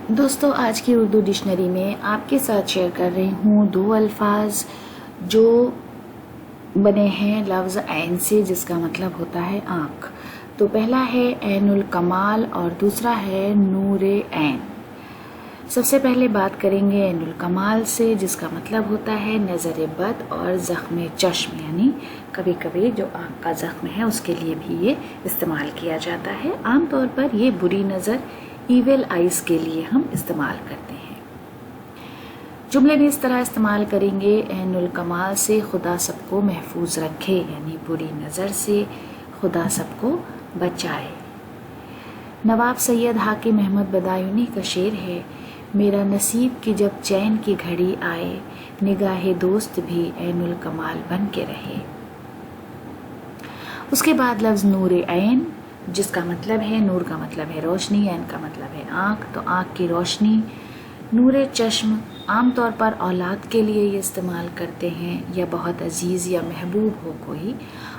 دوستو آج کی اردو ڈکشنری میں آپ کے ساتھ شیئر کر رہی ہوں 2 الفاظ جو بنے ہیں لفظ عین سے، جس کا مطلب ہوتا ہے آنکھ۔ تو پہلا ہے عین الکمال اور دوسرا ہے نور عین۔ سب سے پہلے بات کریں گے عین الکمال سے، جس کا مطلب ہوتا ہے نظر بد اور زخم چشم، یعنی کبھی کبھی جو آنکھ کا زخم ہے اس کے لیے بھی یہ استعمال کیا جاتا ہے۔ عام طور پر یہ بری نظر ایول آئیز کے لیے ہم استعمال کرتے ہیں۔ جملے میں اس طرح استعمال کریں گے عین الکمال سے خدا سب کو محفوظ رکھے، یعنی بری نظر سے خدا سب کو بچائے۔ نواب سید حاکم احمد بدایونی کا شعر ہے، میرا نصیب کی جب چین کی گھڑی آئے، نگاہ دوست بھی عین الکمال بن کے رہے۔ اس کے بعد لفظ نور عین، جس کا مطلب ہے، نور کا مطلب ہے روشنی، عین کا مطلب ہے آنکھ، تو آنکھ کی روشنی۔ نور چشم عام طور پر اولاد کے لیے یہ استعمال کرتے ہیں، یا بہت عزیز یا محبوب ہو کوئی،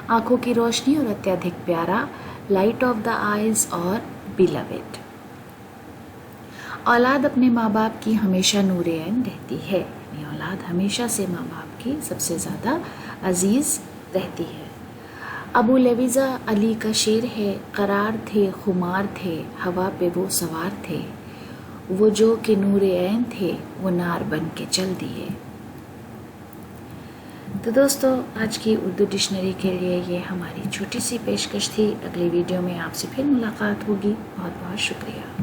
آنکھوں کی روشنی اور اتیادھک پیارا، لائٹ آف دا آئیز اور بیلوڈ۔ اولاد اپنے ماں باپ کی ہمیشہ نور عین رہتی ہے، یعنی اولاد ہمیشہ سے ماں باپ کی سب سے زیادہ عزیز رہتی ہے۔ ابو لویزا علی کا شعر ہے، قرار تھے خمار تھے ہوا پہ وہ سوار تھے، وہ جو کہ نور عین تھے وہ نار بن کے چل دیے۔ تو دوستو آج کی اردو ڈکشنری کے لیے یہ ہماری چھوٹی سی پیشکش تھی۔ اگلی ویڈیو میں آپ سے پھر ملاقات ہوگی۔ بہت بہت شکریہ۔